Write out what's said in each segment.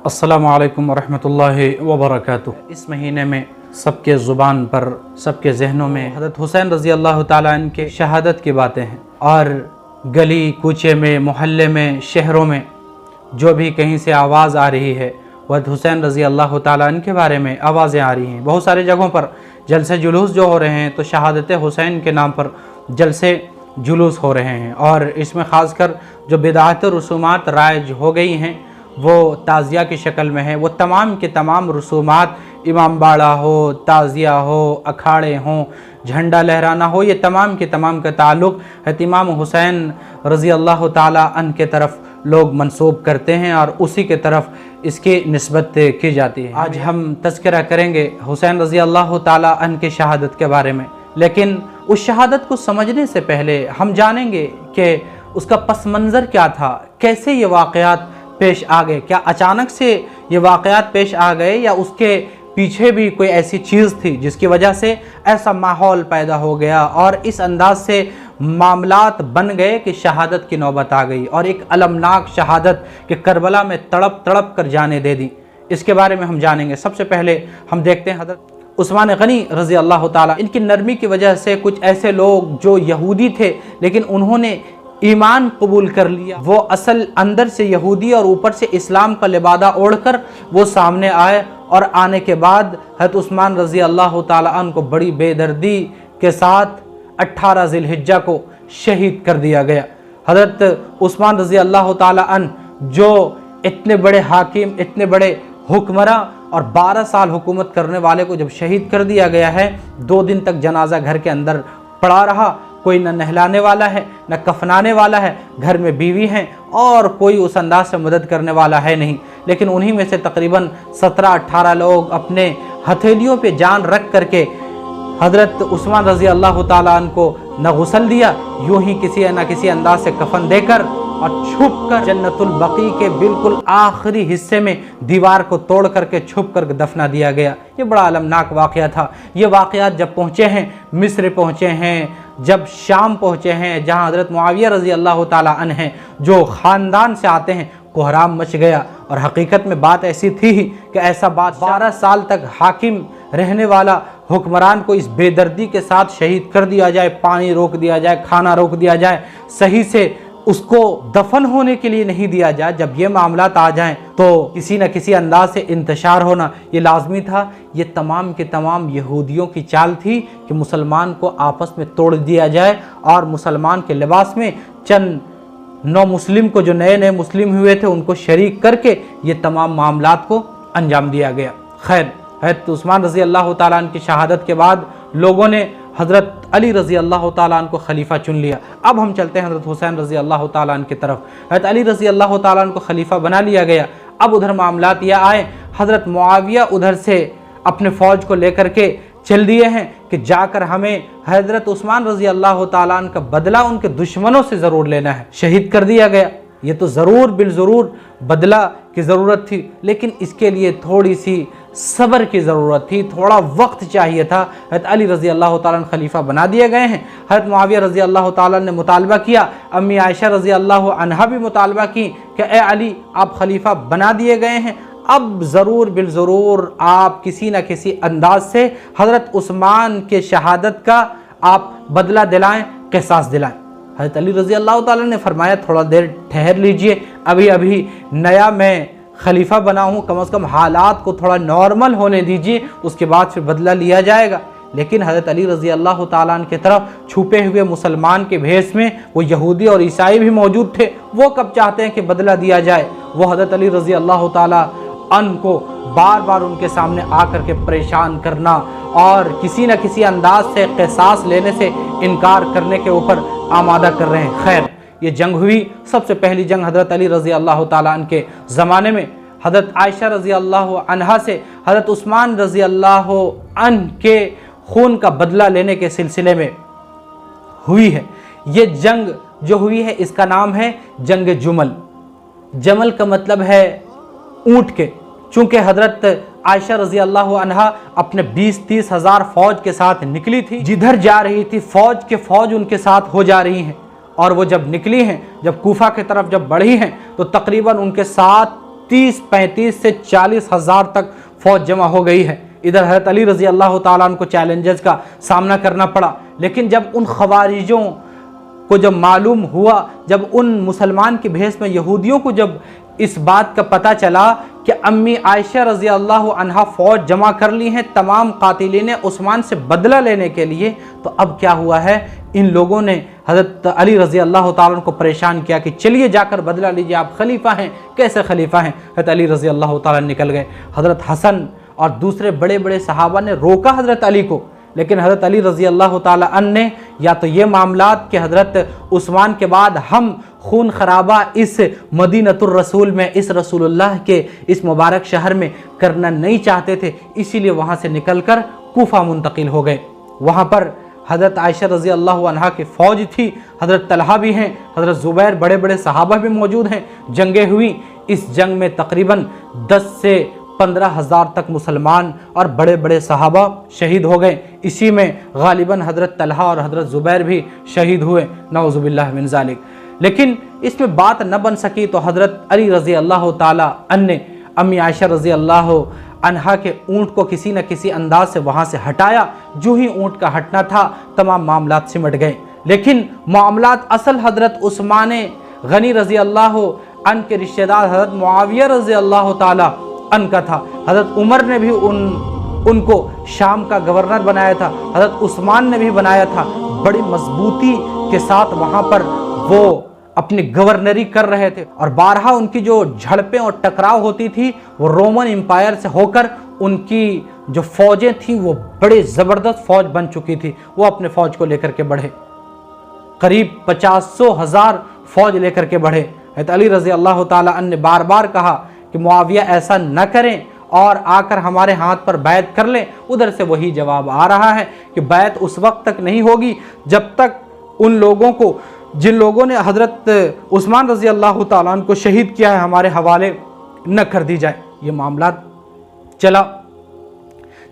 अस्सलामु अलैकुम वरहमतुल्लाहि वबरकातुहू। इस महीने में सबके ज़ुबान पर, सबके जहनों में हज़रत हुसैन रज़ी अल्लाह ताला अन्हु के शहादत की बातें हैं, और गली कूचे में, मोहल्ले में, शहरों में जो भी कहीं से आवाज़ आ रही है वह हुसैन रज़ी अल्लाह ताला अन्हु के बारे में आवाज़ें आ रही हैं। बहुत सारे जगहों पर जलसे जुलूस जो हो रहे हैं तो शहादत हुसैन के नाम पर जलसे जुलूस हो रहे हैं, और इसमें ख़ासकर जो बिदअत रसूमात राइज हो गई हैं वो ताज़िया की शक्ल में है। वो तमाम के तमाम रसूमात, इमाम बाड़ा हो, ताज़िया हो, अखाड़े हों, झंडा लहराना हो, ये तमाम के तमाम का ताल्लुक़ है इमाम हुसैन रज़ी अल्लाह ताला अन्हु के तरफ लोग मंसूब करते हैं और उसी के तरफ इसकी निस्बत की जाती है। आज हम तज़किरा करेंगे हुसैन रज़ी अल्लाह ताला अन्हु की शहादत के बारे में, लेकिन उस शहादत को समझने से पहले हम जानेंगे कि उसका पस मंज़र क्या था, कैसे ये वाक़यात पेश आ गए। क्या अचानक से ये वाक़यात पेश आ गए या उसके पीछे भी कोई ऐसी चीज़ थी जिसकी वजह से ऐसा माहौल पैदा हो गया और इस अंदाज से मामलात बन गए कि शहादत की नौबत आ गई और एक अलमनाक शहादत के करबला में तड़प तड़प कर जाने दे दी। इसके बारे में हम जानेंगे। सबसे पहले हम देखते हैं हज़रत उस्मान गनी रज़ी अल्लाह ताला, इनकी नरमी की वजह से कुछ ऐसे लोग जो यहूदी थे लेकिन उन्होंने ईमान कबूल कर लिया, वो असल अंदर से यहूदी और ऊपर से इस्लाम का लिबादा ओढ़कर वो सामने आए, और आने के बाद हज़रत उस्मान रज़ी अल्लाह ताला अन्हु को बड़ी बेदर्दी के साथ 18 ज़िलहिज्जा को शहीद कर दिया गया। हज़रत उस्मान रज़ी अल्लाह ताला अन्हु जो इतने बड़े हाकिम, इतने बड़े हुक्मरां और 12 साल हुकूमत करने वाले को जब शहीद कर दिया गया है, 2 दिन तक जनाजा घर के अंदर पड़ा रहा। कोई न नहलाने वाला है, न कफनाने वाला है, घर में बीवी हैं और कोई उस अंदाज से मदद करने वाला है नहीं। लेकिन उन्हीं में से तकरीबन 17-18 लोग अपने हथेलियों पे जान रख करके हज़रत उस्मान रज़ी अल्लाह ताला अन्हु को न गुस्ल दिया, यूं ही किसी न किसी अंदाज से कफन देकर और छुप कर जन्नतुल बकी के बिल्कुल आखिरी हिस्से में दीवार को तोड़ करके छुप कर दफना दिया गया। ये बड़ा अलमनाक वाक़या था। ये वाक़यात जब पहुँचे हैं, मिस्र पहुँचे हैं, जब शाम पहुँचे हैं जहाँ हज़रत मुआविया रज़ी अल्लाह ताला अन्हु हैं जो ख़ानदान से आते हैं, कोहराम मच गया। और हकीकत में बात ऐसी थी कि ऐसा बात 12 साल तक हाकिम रहने वाला हुक्मरान को इस बेदर्दी के साथ शहीद कर दिया जाए, पानी रोक दिया जाए, खाना रोक दिया जाए, सही से उसको दफन होने के लिए नहीं दिया जाए। जब ये मामलात आ जाएं तो किसी न किसी अंदाज से इंतशार होना ये लाजमी था। ये तमाम के तमाम यहूदियों की चाल थी कि मुसलमान को आपस में तोड़ दिया जाए और मुसलमान के लिबास में चंद नौ मुस्लिम को, जो नए नए मुस्लिम हुए थे, उनको शरीक करके ये तमाम मामलात को अंजाम दिया गया। खैर, हज़रत उस्मान रज़ी अल्लाह ताला अन्हु की शहादत के बाद लोगों ने हज़रत अली रज़ी अल्लाह ताला अन्हु को खलीफा चुन लिया। अब हम चलते हैं हज़रत हुसैन रज़ी अल्लाह ताला अन्हु की तरफ। हज़रत अली रज़ी अल्लाह ताला अन्हु को खलीफा बना लिया गया। अब उधर मामलात यह आए, हज़रत मुआविया उधर से अपने फ़ौज को लेकर के चल दिए हैं कि जाकर हमें हज़रत उस्मान रज़ी अल्लाह ताला अन्हु का बदला उनके दुश्मनों से ज़रूर लेना है। शहीद कर दिया गया, ये तो ज़रूर बिलज़रूर बदला की ज़रूरत थी, लेकिन इसके लिए थोड़ी सी सब्र की ज़रूरत थी, थोड़ा वक्त चाहिए था। हज़रत अली रज़ी अल्लाह ताला खलीफा बना दिए गए हैं। हज़रत मुआविया रज़ी अल्लाह ताला ने मुतालबा किया, अम्मी आयशा रज़ी अल्लाह अन्हा भी मुतालबा की कि ए अली, आप खलीफा बना दिए गए हैं, अब ज़रूर बिलज़रूर आप किसी न किसी अंदाज से हज़रत उस्मान के शहादत का आप बदला दिलाएँ, क़िसास दिलाएँ। हज़रत अली रज़ी अल्लाह ताला ने फरमाया, थोड़ा देर ठहर लीजिए, अभी अभी नया मैं खलीफा बना हूँ, कम से कम हालात को थोड़ा नॉर्मल होने दीजिए, उसके बाद फिर बदला लिया जाएगा। लेकिन हज़रत अली रज़ी अल्लाह ताला अन्हु की तरफ छुपे हुए मुसलमान के भेष में वो यहूदी और ईसाई भी मौजूद थे। वो कब चाहते हैं कि बदला दिया जाए, वो हज़रत अली रज़ी अल्लाह ताला अन्हु को बार बार उनके सामने आकर के परेशान करना और किसी न किसी अंदाज से क़िसास लेने से इनकार करने के ऊपर आमादा कर रहे हैं। खैर, ये जंग हुई। सबसे पहली जंग हज़रत अली रज़ी अल्लाह ताला अन्हु के ज़माने में हज़रत आयशा रज़ी अल्लाह अन्हा से हज़रत उस्मान रज़ी अल्लाह अन्हु के खून का बदला लेने के सिलसिले में हुई है। ये जंग जो हुई है इसका नाम है जंग जुमल। जमल का मतलब है ऊँट के। चूँकि हज़रत आयशा रज़ी अल्लाह अन्हा अपने 20-30 हज़ार फ़ौज के साथ निकली थी, जिधर जा रही थी फ़ौज उनके साथ हो जा रही हैं, और वो जब निकली हैं, जब कूफा की तरफ जब बढ़ी हैं तो तकरीबन उनके साथ 30-35 سے 40 ہزار تک فوج جمع ہو گئی ہے۔ ادھر حضرت علی رضی اللہ تعالیٰ عنہ کو چیلنجز کا سامنا کرنا پڑا، لیکن جب ان خوارجوں کو جب معلوم ہوا، جب ان مسلمان کے بھیس میں یہودیوں کو جب اس بات کا پتہ چلا کہ امی عائشہ رضی اللہ عنہا فوج جمع کر لی ہیں تمام قاتلین عثمان سے بدلہ لینے کے لیے، تو اب کیا ہوا ہے، ان لوگوں نے حضرت علی رضی اللہ تعالیٰ عنہ کو پریشان کیا کہ چلیے جا کر بدلہ لیجیے، آپ خلیفہ ہیں۔ کیسے خلیفہ ہیں؟ حضرت علی رضی اللہ تعالیٰ نکل گئے۔ حضرت حسن اور دوسرے بڑے بڑے صحابہ نے روکا حضرت علی کو، لیکن حضرت علی رضی اللہ تعالیٰ عنہ نے یا تو یہ معاملات کہ حضرت عثمان کے بعد ہم خون خرابہ اس مدینۃ الرسول میں، اس رسول اللہ کے اس مبارک شہر میں کرنا نہیں چاہتے تھے، اسی لیے وہاں سے نکل کر کوفہ منتقل ہو گئے۔ وہاں پر حضرت عائشہ رضی اللہ عنہا کی فوج تھی، حضرت طلحہ بھی ہیں، حضرت زبیر، بڑے بڑے صحابہ بھی موجود ہیں۔ جنگیں ہوئیں، اس جنگ میں تقریباً 10 سے 15 ہزار تک مسلمان اور بڑے بڑے صحابہ شہید ہو گئے۔ اسی میں غالباً حضرت طلحہ اور حضرت زبیر بھی شہید ہوئے، نعوذ باللہ من ذالک۔ لیکن اس میں بات نہ بن سکی تو حضرت علی رضی اللہ تعالیٰ عنہ نے امی عائشہ رضی اللہ عنہا کے اونٹ کو کسی نہ کسی انداز سے وہاں سے ہٹایا۔ جو ہی اونٹ کا ہٹنا تھا تمام معاملات سمٹ گئے، لیکن معاملات اصل حضرت عثمان غنی رضی اللہ عنہ کے رشتہ دار حضرت معاویہ رضی اللہ تعالیٰ عنہ کا تھا۔ حضرت عمر نے بھی ان کو شام کا گورنر بنایا تھا، حضرت عثمان نے بھی بنایا تھا۔ بڑی مضبوطی کے ساتھ وہاں پر وہ اپنی گورنری کر رہے تھے، اور بارہا ان کی جو جھڑپیں اور ٹکراؤ ہوتی تھی وہ رومن امپائر سے ہو کر ان کی جو فوجیں تھیں وہ بڑے زبردست فوج بن چکی تھی۔ وہ اپنے فوج کو لے کر کے بڑھے، قریب 50 ہزار فوج لے کر کے بڑھے۔ حضرت علی رضی اللہ تعالیٰ عنہ نے بار بار کہا کہ معاویہ ایسا نہ کریں اور آ کر ہمارے ہاتھ پر بیعت کر لیں۔ ادھر سے وہی جواب آ رہا ہے کہ بیعت اس وقت تک نہیں ہوگی جب تک ان لوگوں کو، جن لوگوں نے حضرت عثمان رضی اللہ تعالیٰ عنہ کو شہید کیا ہے، ہمارے حوالے نہ کر دی جائے۔ یہ معاملات چلا،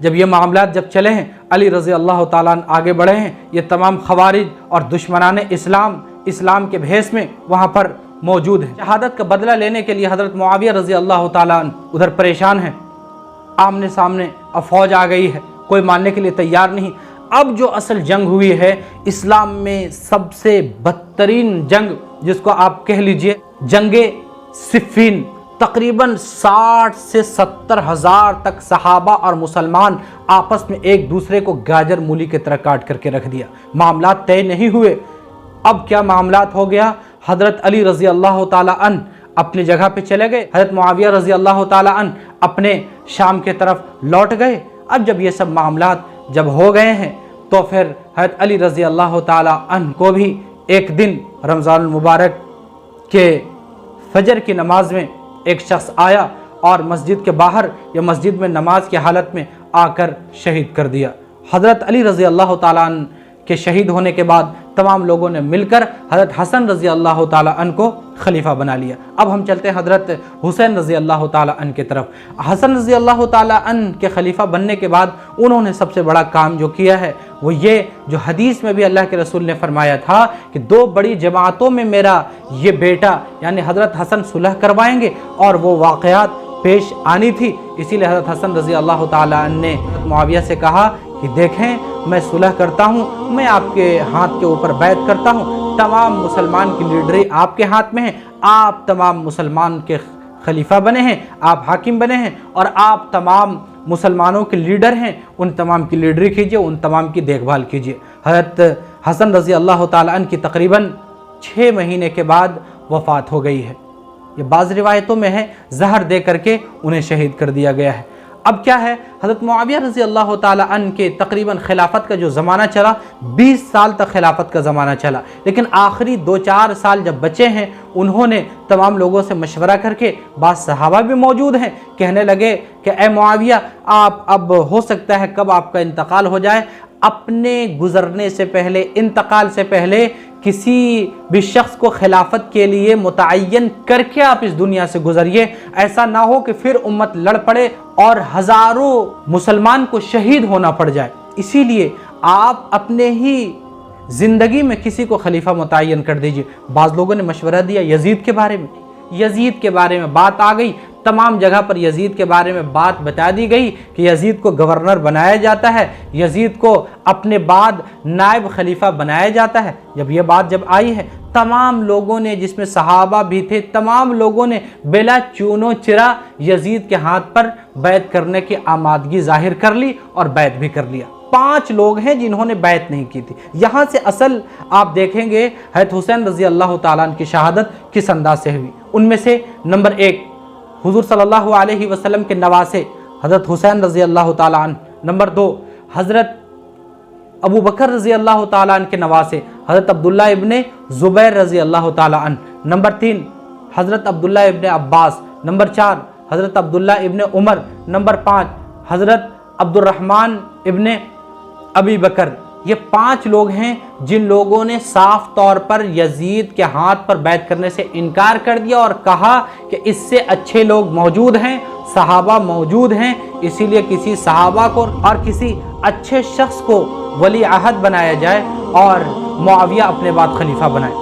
جب یہ معاملات جب چلے ہیں، علی رضی اللہ تعالیٰ عنہ آگے بڑھے ہیں، یہ تمام خوارج اور دشمنان اسلام کے بھیس میں وہاں پر موجود ہیں۔ شہادت کا بدلہ لینے کے لیے حضرت معاویہ رضی اللہ تعالیٰ عنہ ادھر پریشان ہیں، آمنے سامنے اب فوج آ گئی ہے، کوئی ماننے کے لیے تیار نہیں۔ اب جو اصل جنگ ہوئی ہے اسلام میں سب سے بدترین جنگ، جس کو آپ کہہ لیجئے جنگ صفین، تقریباً 60 سے 70 ہزار تک صحابہ اور مسلمان آپس میں ایک دوسرے کو گاجر مولی کی طرح کاٹ کر کے رکھ دیا۔ معاملات طے نہیں ہوئے۔ اب کیا معاملات ہو گیا، حضرت علی رضی اللہ تعالیٰ عنہ اپنی جگہ پہ چلے گئے، حضرت معاویہ رضی اللہ تعالیٰ عنہ اپنے شام کے طرف لوٹ گئے۔ اب جب یہ سب معاملات جب ہو گئے ہیں تو پھر حضرت علی رضی اللہ تعالیٰ عنہ کو بھی ایک دن رمضان المبارک کے فجر کی نماز میں ایک شخص آیا اور مسجد کے باہر یا مسجد میں نماز کی حالت میں آ کر شہید کر دیا۔ حضرت علی رضی اللہ تعالیٰ عنہ کے شہید ہونے کے بعد تمام لوگوں نے مل کر حضرت حسن رضی اللہ تعالیٰ عنہ کو خلیفہ بنا لیا۔ اب ہم چلتے ہیں حضرت حسین رضی اللہ تعالیٰ عنہ کی طرف۔ حسن رضی اللہ تعالیٰ عنہ کے خلیفہ بننے کے بعد انہوں نے سب سے بڑا کام جو کیا ہے وہ یہ، جو حدیث میں بھی اللہ کے رسول نے فرمایا تھا کہ 2 بڑی جماعتوں میں میرا یہ بیٹا یعنی حضرت حسن صلح کروائیں گے، اور وہ واقعات پیش آنی تھی۔ اسی لیے حضرت حسن رضی اللہ تعالیٰ عنہ نے معاویہ سے کہا کہ دیکھیں میں صلح کرتا ہوں، میں آپ کے ہاتھ کے اوپر بیعت کرتا ہوں، تمام مسلمان کی لیڈری آپ کے ہاتھ میں ہے، آپ تمام مسلمان کے خلیفہ بنے ہیں، آپ حاکم بنے ہیں، اور آپ تمام مسلمانوں کے لیڈر ہیں، ان تمام کی لیڈری کیجئے، ان تمام کی دیکھ بھال کیجئے۔ حضرت حسن رضی اللہ تعالیٰ عنہ کی تقریباً 6 مہینے کے بعد وفات ہو گئی ہے۔ یہ بعض روایتوں میں ہے زہر دے کر کے انہیں شہید کر دیا گیا ہے۔ اب کیا ہے، حضرت معاویہ رضی اللہ تعالیٰ عنہ کے تقریباً خلافت کا جو زمانہ چلا 20 سال تک خلافت کا زمانہ چلا، لیکن آخری 2-4 سال جب بچے ہیں انہوں نے تمام لوگوں سے مشورہ کر کے، بعض صحابہ بھی موجود ہیں، کہنے لگے کہ اے معاویہ آپ اب ہو سکتا ہے کب آپ کا انتقال ہو جائے، اپنے گزرنے سے پہلے، انتقال سے پہلے کسی بھی شخص کو خلافت کے لیے متعین کر کے آپ اس دنیا سے گزریے، ایسا نہ ہو کہ پھر امت لڑ پڑے اور ہزاروں مسلمان کو شہید ہونا پڑ جائے۔ اسی لیے آپ اپنے ہی زندگی میں کسی کو خلیفہ متعین کر دیجئے۔ بعض لوگوں نے مشورہ دیا یزید کے بارے میں، یزید کے بارے میں بات آ گئی تمام جگہ پر یزید کے بارے میں بات بتا دی گئی کہ یزید کو گورنر بنایا جاتا ہے، یزید کو اپنے بعد نائب خلیفہ بنایا جاتا ہے۔ جب یہ بات آئی ہے، تمام لوگوں نے، جس میں صحابہ بھی تھے، تمام لوگوں نے بلا چون و چرا یزید کے ہاتھ پر بیعت کرنے کی آمادگی ظاہر کر لی اور بیعت بھی کر لیا۔ 5 لوگ ہیں جنہوں نے بیعت نہیں کی تھی۔ یہاں سے اصل آپ دیکھیں گے حضرت حسین رضی اللہ تعالیٰ عنہ کی شہادت کس انداز سے ہوئی۔ ان میں سے نمبر 1 حضور صلی اللہ علیہ وسلم کے نواسے حضرت حسین رضی اللہ تعالیٰ عنہ، نمبر 2 حضرت ابو بکر رضی اللہ تعالیٰ عنہ کے نواسے حضرت عبداللہ ابن زبیر رضی اللہ تعالیٰ عنہ، نمبر 3 حضرت عبداللہ ابن عباس، نمبر 4 حضرت عبداللہ ابن عمر، نمبر 5 حضرت عبد الرحمن ابن ابی بکر۔ یہ 5 لوگ ہیں جن لوگوں نے صاف طور پر یزید کے ہاتھ پر بیعت کرنے سے انکار کر دیا اور کہا کہ اس سے اچھے لوگ موجود ہیں، صحابہ موجود ہیں، اسی لیے کسی صحابہ کو اور کسی اچھے شخص کو ولی عہد بنایا جائے اور معاویہ اپنے بعد خلیفہ بنائے۔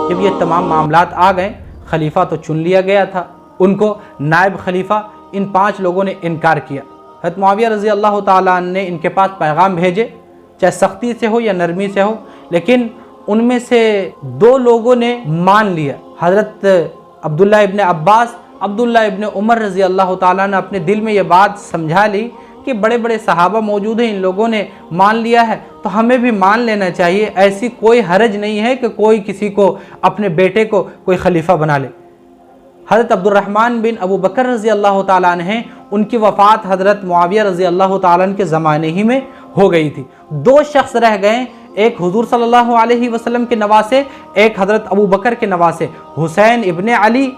جب یہ تمام معاملات آ گئے، خلیفہ تو چن لیا گیا تھا، ان کو نائب خلیفہ ان 5 لوگوں نے انکار کیا۔ حضرت معاویہ رضی اللہ تعالیٰ عنہ نے ان کے پاس پیغام بھیجے، چاہے سختی سے ہو یا نرمی سے ہو، لیکن ان میں سے 2 لوگوں نے مان لیا۔ حضرت عبداللہ ابن عباس، عبداللہ ابن عمر رضی اللہ تعالیٰ نے اپنے دل میں یہ بات سمجھا لی کہ بڑے بڑے صحابہ موجود ہیں، ان لوگوں نے مان لیا ہے تو ہمیں بھی مان لینا چاہیے، ایسی کوئی حرج نہیں ہے کہ کوئی کسی کو اپنے بیٹے کو کوئی خلیفہ بنا لے۔ حضرت عبد الرحمن بن ابو بکر رضی اللہ تعالیٰ عنہ ہیں، ان کی وفات حضرت معاویہ رضی اللہ تعالیٰ عنہ کے زمانے ہی میں ہو گئی تھی۔ 2 شخص رہ گئے، ایک حضور صلی اللہ علیہ وسلم کے نواسے، ایک حضرت ابو بکر کے نواسے حسین ابن علی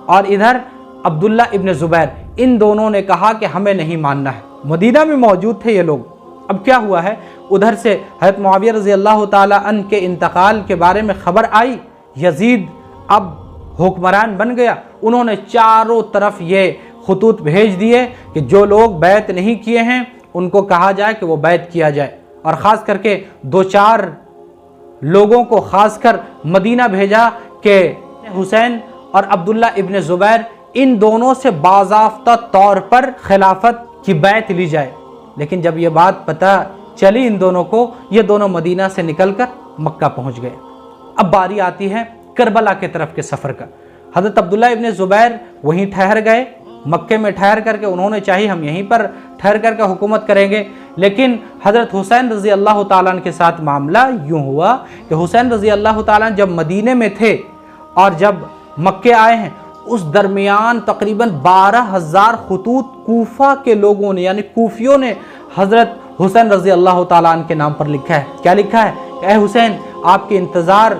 اور ادھر عبداللہ ابن زبیر۔ ان دونوں نے کہا کہ ہمیں نہیں ماننا ہے۔ مدینہ میں موجود تھے یہ لوگ۔ اب کیا ہوا ہے، ادھر سے حضرت معاویہ رضی اللہ تعالیٰ عنہ کے انتقال کے بارے میں خبر آئی، یزید اب حکمران بن گیا۔ انہوں نے چاروں طرف یہ خطوط بھیج دیے کہ جو لوگ بیعت نہیں کیے ہیں ان کو کہا جائے کہ وہ بیعت کیا جائے، اور خاص کر کے 2-4 لوگوں کو خاص کر مدینہ بھیجا کہ حسین اور عبداللہ ابن زبیر ان دونوں سے باضابطہ طور پر خلافت کی بیعت لی جائے۔ لیکن جب یہ بات پتہ چلی ان دونوں کو، یہ دونوں مدینہ سے نکل کر مکہ پہنچ گئے۔ اب باری آتی ہے کربلا کے طرف کے سفر کا۔ حضرت عبداللہ ابن زبیر وہیں ٹھہر گئے، مکے میں ٹھہر کر کے انہوں نے چاہی ہم یہیں پر ٹھہر کر کے حکومت کریں گے، لیکن حضرت حسین رضی اللہ تعالیٰ عنہ کے ساتھ معاملہ یوں ہوا کہ حسین رضی اللہ تعالیٰ عنہ جب مدینے میں تھے اور جب مکے آئے ہیں، اس درمیان تقریباً 12,000 خطوط کوفہ کے لوگوں نے یعنی کوفیوں نے حضرت حسین رضی اللہ تعالیٰ عنہ کے نام پر لکھا ہے۔ کیا لکھا ہے کہ اے حسین، آپ کے انتظار،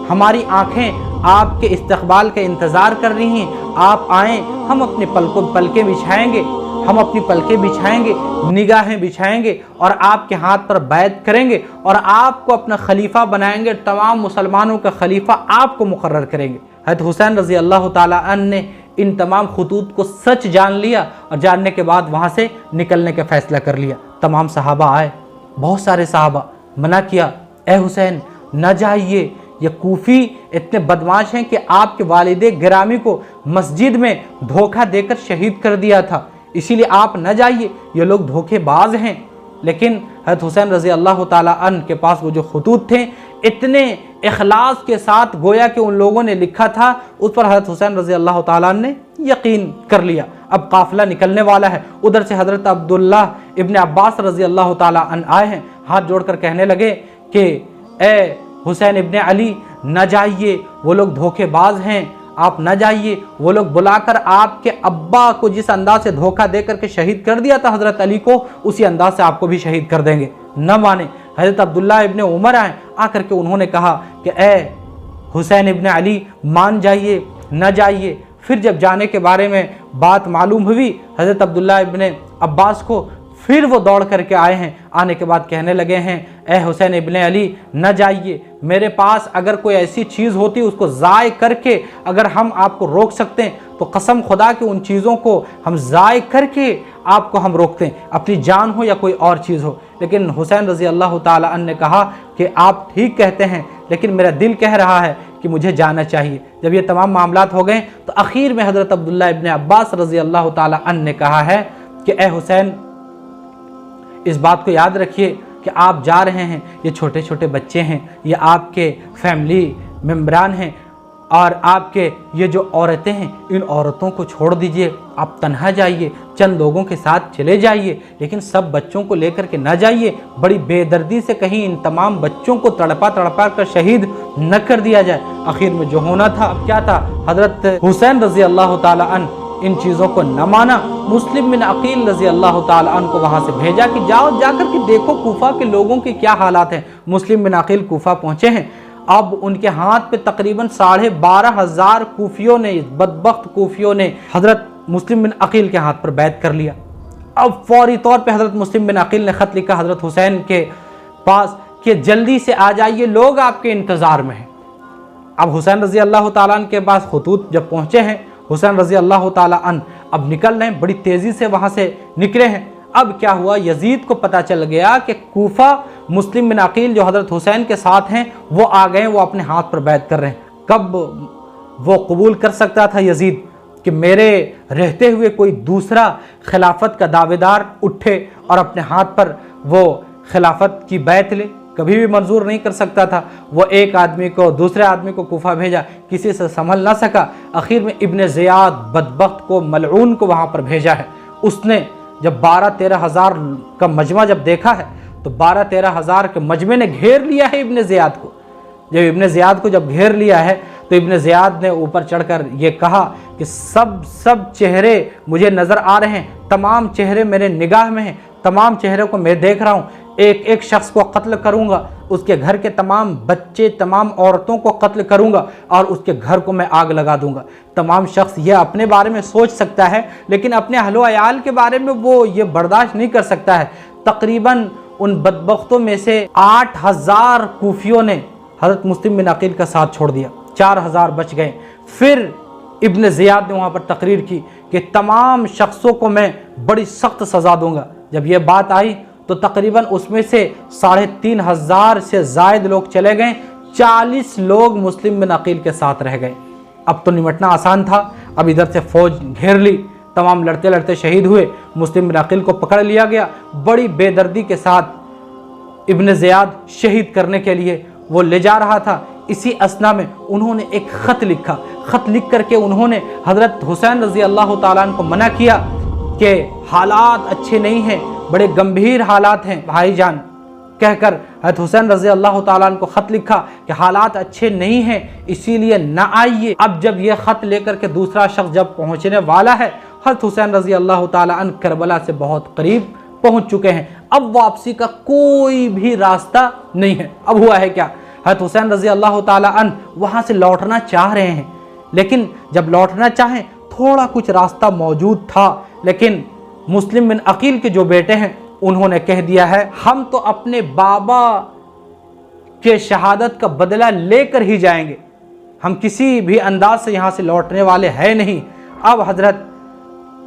ہماری آنکھیں آپ کے استقبال کا انتظار کر رہی ہیں، آپ آئیں، ہم اپنے پلکیں بچھائیں گے، ہم اپنی پلکیں بچھائیں گے، نگاہیں بچھائیں گے اور آپ کے ہاتھ پر بیعت کریں گے اور آپ کو اپنا خلیفہ بنائیں گے، تمام مسلمانوں کا خلیفہ آپ کو مقرر کریں گے۔ حضرت حسین رضی اللہ تعالیٰ عنہ نے ان تمام خطوط کو سچ جان لیا اور جاننے کے بعد وہاں سے نکلنے کا فیصلہ کر لیا۔ تمام صحابہ آئے، بہت سارے صحابہ منع کیا، اے حسین نہ جائیے، یہ کوفی اتنے بدمعاش ہیں کہ آپ کے والد گرامی کو مسجد میں دھوکہ دے کر شہید کر دیا تھا، اسی لیے آپ نہ جائیے، یہ لوگ دھوکے باز ہیں۔ لیکن حضرت حسین رضی اللہ تعالیٰ عنہ کے پاس وہ جو خطوط تھے اتنے اخلاص کے ساتھ گویا کہ ان لوگوں نے لکھا تھا، اس پر حضرت حسین رضی اللہ تعالیٰ عنہ نے یقین کر لیا۔ اب قافلہ نکلنے والا ہے، ادھر سے حضرت عبداللہ ابن عباس رضی اللہ تعالیٰ عنہ آئے ہیں، ہاتھ جوڑ کر کہنے لگے کہ اے حسین ابن علی نہ جائیے، وہ لوگ دھوکے باز ہیں، آپ نہ جائیے، وہ لوگ بلا کر آپ کے ابا کو جس انداز سے دھوکہ دے کر کے شہید کر دیا تھا حضرت علی کو، اسی انداز سے آپ کو بھی شہید کر دیں گے، نہ مانے۔ حضرت عبداللہ ابن عمر آئے، آ کر کے انہوں نے کہا کہ اے حسین ابن علی مان جائیے، نہ جائیے۔ پھر جب جانے کے بارے میں بات معلوم ہوئی حضرت عبداللہ ابن عباس کو، پھر وہ دوڑ کر کے آئے ہیں، آنے کے بعد کہنے لگے ہیں اے حسین ابن علی نہ جائیے، میرے پاس اگر کوئی ایسی چیز ہوتی اس کو ضائع کر کے اگر ہم آپ کو روک سکتے ہیں تو قسم خدا کہ ان چیزوں کو ہم ضائع کر کے آپ کو ہم روکتے ہیں، اپنی جان ہو یا کوئی اور چیز ہو۔ لیکن حسین رضی اللہ تعالیٰ عنہ نے کہا کہ آپ ٹھیک کہتے ہیں، لیکن میرا دل کہہ رہا ہے कि मुझे जाना चाहिए। जब ये तमाम मामलात हो गए तो आखिर में हज़रत अब्दुल्ला इब्न अब्बास रज़ी अल्लाह ताला अन्हु ने कहा है कि ए हुसैन, इस बात को याद रखिए कि आप जा रहे हैं, ये छोटे छोटे बच्चे हैं, ये आपके फैमिली मेम्बरान हैं, और आपके ये जो औरतें हैं, इन औरतों को छोड़ दीजिए, आप तन्हा जाइए, चंद लोगों के साथ चले जाइए, लेकिन सब बच्चों को लेकर के ना जाइए। बड़ी बेदर्दी से कहीं इन तमाम बच्चों को तड़पा तड़पा कर शहीद न कर दिया जाए। आखिर में जो होना था अब क्या था, हज़रत हुसैन रज़ी अल्लाह ताला अन्हु इन चीज़ों को न माना। मुस्लिम बिन अकील रज़ी अल्लाह ताला अन्हु को वहाँ से भेजा कि जाओ जाकर के देखो कूफा के लोगों के क्या हालात हैं। मुस्लिम बिन अकील कूफा पहुँचे हैं। अब उनके हाथ पे तकरीबन 12,500 कूफियों ने, बदबख्त कूफियों ने हज़रत मुस्लिम बिन अकील के हाथ पर बैत कर लिया। अब फौरी तौर पे हज़रत मुस्लिम बिन अकील ने ख़त लिखा हज़रत हुसैन के पास कि जल्दी से आ जाइए, लोग आपके इंतज़ार में हैं। अब हुसैन रज़ी अल्लाह ताला अन्हु के पास खतूत जब पहुँचे हैं, हुसैन रज़ी अल्लाह ताला अन्हु अब निकल रहे हैं, बड़ी तेज़ी से वहाँ से निकले हैं। अब क्या हुआ, यजीद को पता चल गया कि कूफा मुस्लिम बिन अकील जो हज़रत हुसैन के साथ हैं वो आ गए, वो अपने हाथ पर बैत कर रहे हैं। कब वो कबूल कर सकता था यजीद कि मेरे रहते हुए कोई दूसरा खिलाफत का दावेदार उठे और अपने हाथ पर वो खिलाफत की बैत ले? कभी भी मंजूर नहीं कर सकता था। वो एक आदमी को, दूसरे आदमी को कूफा भेजा, किसी से संभल ना सका। आखिर में इब्न ज़ियाद बदबख्त को, मलऊन को वहाँ पर भेजा है। उसने जब 12-13 हज़ार का मजमा जब देखा है तो 12-13 हज़ार के मजमे ने घेर लिया है इब्न ज़ियाद को। जब इब्न ज़ियाद को जब घेर लिया है तो इब्न ज़ियाद ने ऊपर चढ़कर ये कहा कि सब चेहरे मुझे नज़र आ रहे हैं, तमाम चेहरे मेरे निगाह में हैं, तमाम चेहरों को मैं देख रहा हूँ। एक एक शख्स को कत्ल करूँगा, उसके घर के तमाम बच्चे, तमाम औरतों को कत्ल करूँगा और उसके घर को मैं आग लगा दूँगा। तमाम शख्स ये अपने बारे में सोच सकता है, लेकिन अपने अहलो अयाल के बारे में वो ये बर्दाश्त नहीं कर सकता है। तकरीबन उन बदबख्तों में से 8,000 कूफियों ने हज़रत मुस्लिम बिन अकील का साथ छोड़ दिया, 4,000 बच गए। फिर इब्न ज़ियाद ने वहाँ पर तकरीर की कि तमाम शख्सों को मैं बड़ी सख्त सज़ा दूँगा। जब ये बात आई तो तकरीबन उसमें से 3,500 से ज़ायद लोग चले गए, 40 लोग मुस्लिम बिन अकील के साथ रह गए। अब तो निमटना आसान था। अब इधर से फ़ौज घेर ली, तमाम लड़ते लड़ते शहीद हुए। मुस्लिम बिन अकील को पकड़ लिया गया। बड़ी बेदर्दी के साथ इब्न ज़ियाद शहीद करने के लिए वो ले जा रहा था। इसी असना में उन्होंने एक ख़त लिखा। ख़त लिख करके उन्होंने हज़रत हुसैन रज़ी अल्लाह ताला अन्हु को मना किया कि हालात अच्छे नहीं हैं, बड़े गंभीर हालात हैं भाईजान, कहकर हज़रत हुसैन रज़ी अल्लाह ताला अन्हु को ख़त लिखा कि हालात अच्छे नहीं हैं, इसीलिए ना आइए। अब जब यह ख़त लेकर के दूसरा शख्स जब पहुँचने वाला है, हज़रत हुसैन रज़ी अल्लाह ताला अन्हु करबला से बहुत करीब पहुँच चुके हैं। अब वापसी का कोई भी रास्ता नहीं है। अब हुआ है क्या, हज़रत हुसैन रज़ी अल्लाह ताला अन्हु वहाँ से लौटना चाह रहे हैं, लेकिन जब लौटना चाहें थोड़ा कुछ रास्ता मौजूद था, लेकिन मुस्लिम बिन अकील के जो बेटे हैं उन्होंने कह दिया है हम तो अपने बाबा के शहादत का बदला लेकर ही जाएंगे, हम किसी भी अंदाज से यहाँ से लौटने वाले हैं नहीं। अब हज़रत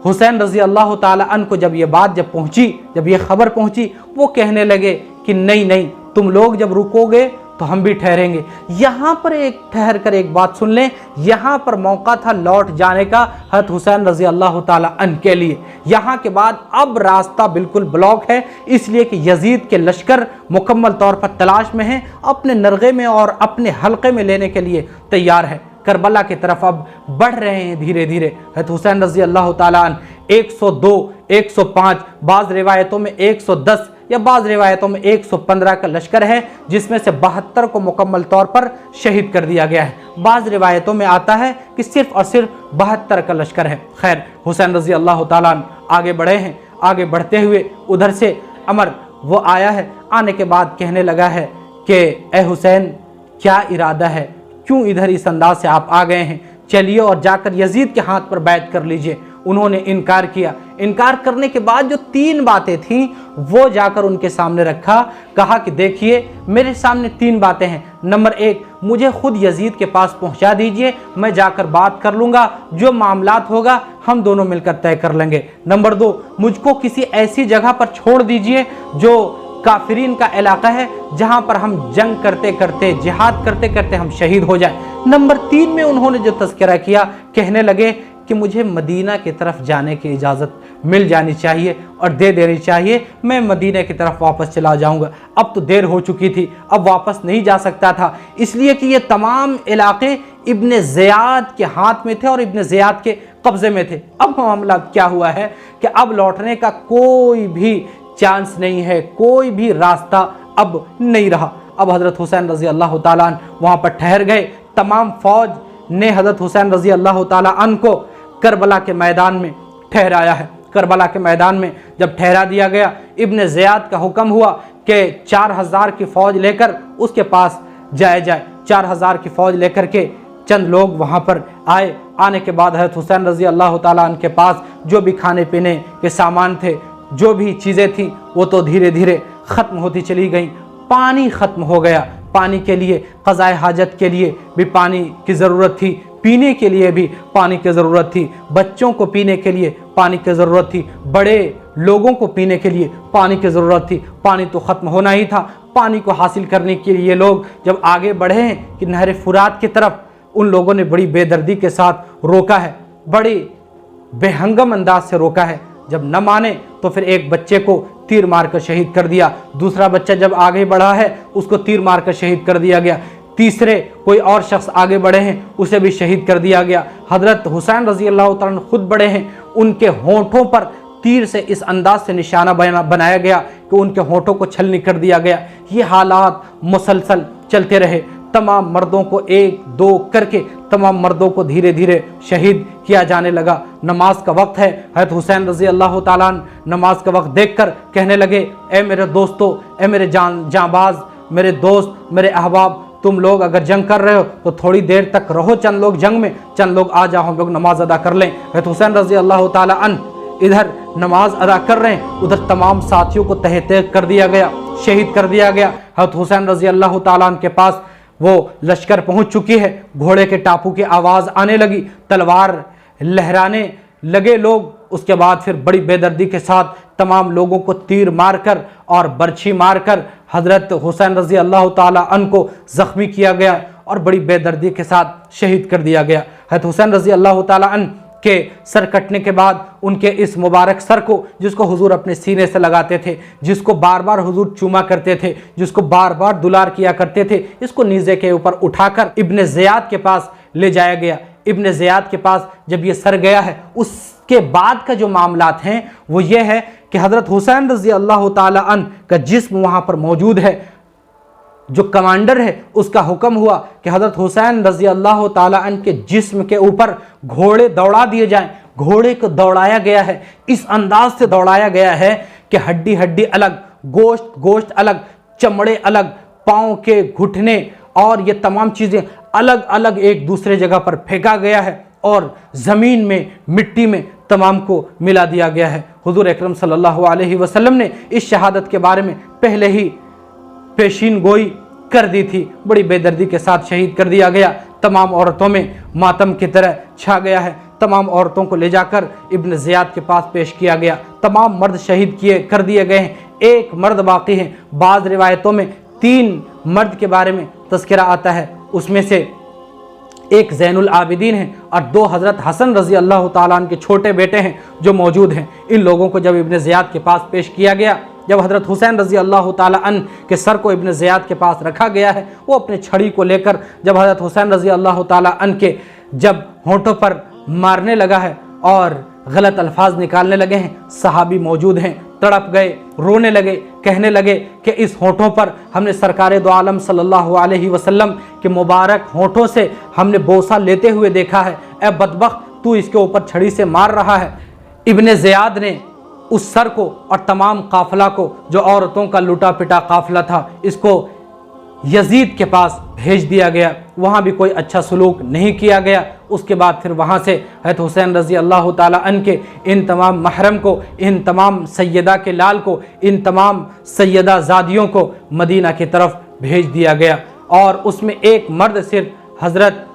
हुसैन रज़ी अल्लाह ताला अन्हु को जब ये बात जब पहुँची, जब ये खबर पहुँची, वो कहने लगे कि नहीं नहीं, तुम लोग जब रुकोगे तो हम भी ठहरेंगे। यहाँ पर एक ठहर कर एक बात सुन लें, यहाँ पर मौका था लौट जाने का हज़रत हुसैन रज़ी अल्लाह ताला अन्हु के लिए। यहाँ के बाद अब रास्ता बिल्कुल ब्लॉक है, इसलिए कि यजीद के लश्कर मुकम्मल तौर पर तलाश में हैं, अपने नरगे में और अपने हल्के में लेने के लिए तैयार है। करबला की तरफ अब बढ़ रहे हैं धीरे धीरे। हज़रत हुसैन रज़ी अल्लाह ताला अन्हु 102, 105, बाज़ रिवायतों में 110 या बाज़ रिवायतों में 115 का लश्कर है, जिसमें से 72 को मुकम्मल तौर पर शहीद कर दिया गया है। बाज़ रिवायतों में आता है कि सिर्फ़ और सिर्फ 72 का लश्कर है। खैर, हुसैन रज़ी अल्लाह ताला अन्हु आगे बढ़े हैं। आगे बढ़ते हुए उधर से अमर वो आया है, आने के बाद कहने लगा है कि ए हुसैन, क्या इरादा है, क्यों इधर इस अंदाज से आप आ गए हैं, चलिए और जाकर यजीद के हाथ पर बैत कर लीजिए। उन्होंने इनकार किया। इनकार करने के बाद जो 3 बातें थीं वो जाकर उनके सामने रखा। कहा कि देखिए, मेरे सामने 3 बातें हैं। नंबर 1, मुझे खुद यजीद के पास पहुंचा दीजिए, मैं जाकर बात कर लूँगा, जो मामलात होगा हम दोनों मिलकर तय कर लेंगे। नंबर 2, मुझको किसी ऐसी जगह पर छोड़ दीजिए जो काफिरीन का इलाका है जहाँ पर हम जंग करते करते, जिहाद करते करते हम शहीद हो जाए। नंबर 3 में उन्होंने जो तज़किरा किया, कहने लगे कि मुझे मदीना की तरफ जाने की इजाज़त मिल जानी चाहिए और दे देनी चाहिए, मैं मदीना की तरफ वापस चला जाऊंगा। अब तो देर हो चुकी थी, अब वापस नहीं जा सकता था, इसलिए कि ये तमाम इलाके इब्न ज़ियाद के हाथ में थे और इब्न ज़ियाद के कब्ज़े में थे। अब मामला क्या हुआ है कि अब लौटने का कोई भी चांस नहीं है, कोई भी रास्ता अब नहीं रहा। अब हज़रत हुसैन रज़ी अल्लाह ताला अन्हु वहाँ पर ठहर गए। तमाम फ़ौज ने हज़रत हुसैन रज़ी अल्लाह ताला अन्हु को करबला के मैदान में ठहराया है। करबला के मैदान में जब ठहरा दिया गया, इब्न ज़ियाद का हुक्म हुआ कि 4000 की फ़ौज लेकर उसके पास जाया जाए। 4000 की फ़ौज लेकर के चंद लोग वहाँ पर आए। आने के बाद हज़रत हुसैन रज़ी अल्लाह ताला अन्हु के पास जो भी खाने पीने के सामान थे, जो भी चीज़ें थी, वो तो धीरे धीरे ख़त्म होती चली गईं। पानी ख़त्म हो गया, पानी के लिए, क़ज़ाए हाजत के लिए भी पानी की ज़रूरत थी, पीने के लिए भी पानी की ज़रूरत थी, बच्चों को पीने के लिए पानी की ज़रूरत थी, बड़े लोगों को पीने के लिए पानी की ज़रूरत थी। पानी तो ख़त्म होना ही था। पानी को हासिल करने के लिए लोग जब आगे बढ़े हैं कि नहर फुरात की तरफ, उन लोगों ने बड़ी बेदर्दी के साथ रोका है, बड़ी बेहंगम अंदाज से रोका है। जब न माने तो फिर एक बच्चे को तीर मारकर शहीद कर दिया। दूसरा बच्चा जब आगे बढ़ा है उसको तीर मारकर शहीद कर दिया गया। तीसरे कोई और शख्स आगे बढ़े हैं, उसे भी शहीद कर दिया गया। हज़रत हुसैन रज़ी अल्लाह तआला खुद बढ़े हैं, उनके होंठों पर तीर से इस अंदाज से निशाना बनाया गया कि उनके होंठों को छलनी कर दिया गया। ये हालात मुसलसल चलते रहे। तमाम मर्दों को एक दो करके तमाम मर्दों को धीरे धीरे शहीद किया जाने लगा। नमाज का वक्त है। हज़रत हुसैन रज़ी अल्लाह तआला नमाज का वक्त देखकर कहने लगे, ए मेरे दोस्तों, ए मेरे जांबाज, मेरे दोस्त, मेरे अहबाब, तुम लोग अगर जंग कर रहे हो तो थोड़ी देर तक रहो, चंद लोग जंग में, चंद लोग आ जाओ, हम लोग नमाज अदा कर लें। हज़रत हुसैन रज़ी अल्लाह तआला अन्हु इधर नमाज अदा कर रहे हैं, उधर तमाम साथियों को तह तह कर दिया गया, शहीद कर दिया गया। हज़रत हुसैन रज़ी अल्लाह तआला अन्हु के पास वो लश्कर पहुंच चुकी है। घोड़े के टापू की आवाज़ आने लगी, तलवार लहराने लगे लोग। उसके बाद फिर बड़ी बेदर्दी के साथ तमाम लोगों को तीर मारकर और बर्छी मारकर हज़रत हुसैन रज़ी अल्लाह ताला अन्हु को ज़ख्मी किया गया और बड़ी बेदर्दी के साथ शहीद कर दिया गया। हज़रत हुसैन रज़ी अल्लाह ताला अन्हु के सर कटने के बाद उनके इस मुबारक सर को, जिसको हुजूर अपने सीने से लगाते थे, जिसको बार बार हुजूर चूमा करते थे, जिसको बार बार दुलार किया करते थे, इसको नीज़े के ऊपर उठाकर इब्न ज़ियाद के पास ले जाया गया। इब्न ज़ियाद के पास जब ये सर गया है, उसके बाद का जो मामलात हैं वो ये है कि हज़रत हुसैन रज़ी अल्लाह ताला अन्हु का जिस्म वहाँ पर मौजूद है। जो कमांडर है उसका हुक्म हुआ कि हज़रत हुसैन रज़ी अल्लाह ताला अन्हु के जिस्म के ऊपर घोड़े दौड़ा दिए जाएं। घोड़े को दौड़ाया गया है, इस अंदाज से दौड़ाया गया है कि हड्डी हड्डी अलग, गोश्त गोश्त अलग, चमड़े अलग, पाँव के घुटने और ये तमाम चीज़ें अलग अलग एक दूसरे जगह पर फेंका गया है और ज़मीन में, मिट्टी में तमाम को मिला दिया गया है। हुज़ूर अकरम सल्लल्लाहु अलैहि वसल्लम ने इस शहादत के बारे में पहले ही पेशीन गोई कर दी थी। बड़ी बेदर्दी के साथ शहीद कर दिया गया। तमाम औरतों में मातम की तरह छा गया है। तमाम औरतों को ले जाकर इब्न ज़ियाद के पास पेश किया गया। तमाम मर्द शहीद कर दिए गए हैं, एक मर्द बाकी हैं। बाज़ रिवायतों में 3 मर्द के बारे में तज़किरा आता है, उसमें से एक ज़ैनुल आबिदीन है और 2 हज़रत हसन रज़ी अल्लाह ताला अन्हु के छोटे बेटे हैं जो मौजूद हैं। इन लोगों को जब इब्न ज़ियाद के पास पेश किया गया, जब हज़रत हुसैन रज़ी अल्लाह ताला अन्हु के सर को इब्न ज़ियाद के पास रखा गया है, वो अपने छड़ी को लेकर जब हज़रत हुसैन रज़ी अल्लाह ताला अन्हु के जब होंठों पर मारने लगा है और गलत अल्फाज निकालने लगे हैं, सहाबी मौजूद हैं, तड़प गए, रोने लगे, कहने लगे कि इस होंठों पर हमने सरकार दो आलम सल्लल्लाहु अलैहि वसल्लम के मुबारक होंठों से हमने बोसा लेते हुए देखा है। ए बदबख्त, तू इसके ऊपर छड़ी से मार रहा है। इब्न ज़ियाद ने उस सर को और तमाम काफ़िला को, जो औरतों का लुटा पिटा काफ़िला था, इसको यजीद के पास भेज दिया गया। वहाँ भी कोई अच्छा सलूक नहीं किया गया। उसके बाद फिर वहाँ से हज़रत हुसैन रज़ी अल्लाह ताला अन्हु के इन तमाम महरम को, इन तमाम सैयदा के लाल को, इन तमाम सैयदा ज़ादियों को मदीना की तरफ भेज दिया गया और उसमें एक मर्द सिर्फ हज़रत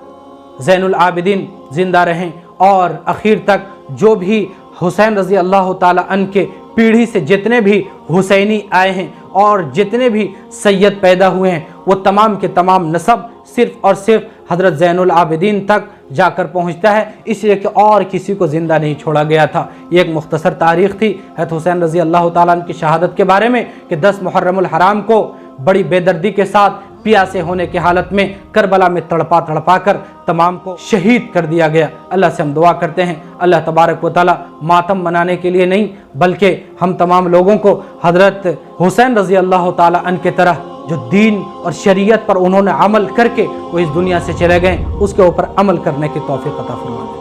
ज़ैनुल आबिदीन ज़िंदा रहें और आखिर तक जो भी हुसैन रज़ी अल्लाह ताला अन्हु के पीढ़ी से जितने भी हुसैनी आए हैं اور جتنے بھی سید پیدا ہوئے ہیں وہ تمام کے تمام نسب صرف اور صرف حضرت زین العابدین تک جا کر پہنچتا ہے، اس لیے کہ اور کسی کو زندہ نہیں چھوڑا گیا تھا۔ یہ ایک مختصر تاریخ تھی حضرت حسین رضی اللہ تعالیٰ عنہ کی شہادت کے بارے میں کہ 10 محرم الحرام کو بڑی بے دردی کے ساتھ پیاسے ہونے کی حالت میں کربلا میں تڑپا کر تمام کو شہید کر دیا گیا۔ اللہ سے ہم دعا کرتے ہیں اللہ تبارک و تعالی ماتم منانے کے لیے نہیں بلکہ ہم تمام لوگوں کو حضرت حسین رضی اللہ تعالی عنہ کی طرح جو دین اور شریعت پر انہوں نے عمل کر کے وہ اس دنیا سے چلے گئے اس کے اوپر عمل کرنے کی توفیق عطا فرمائے۔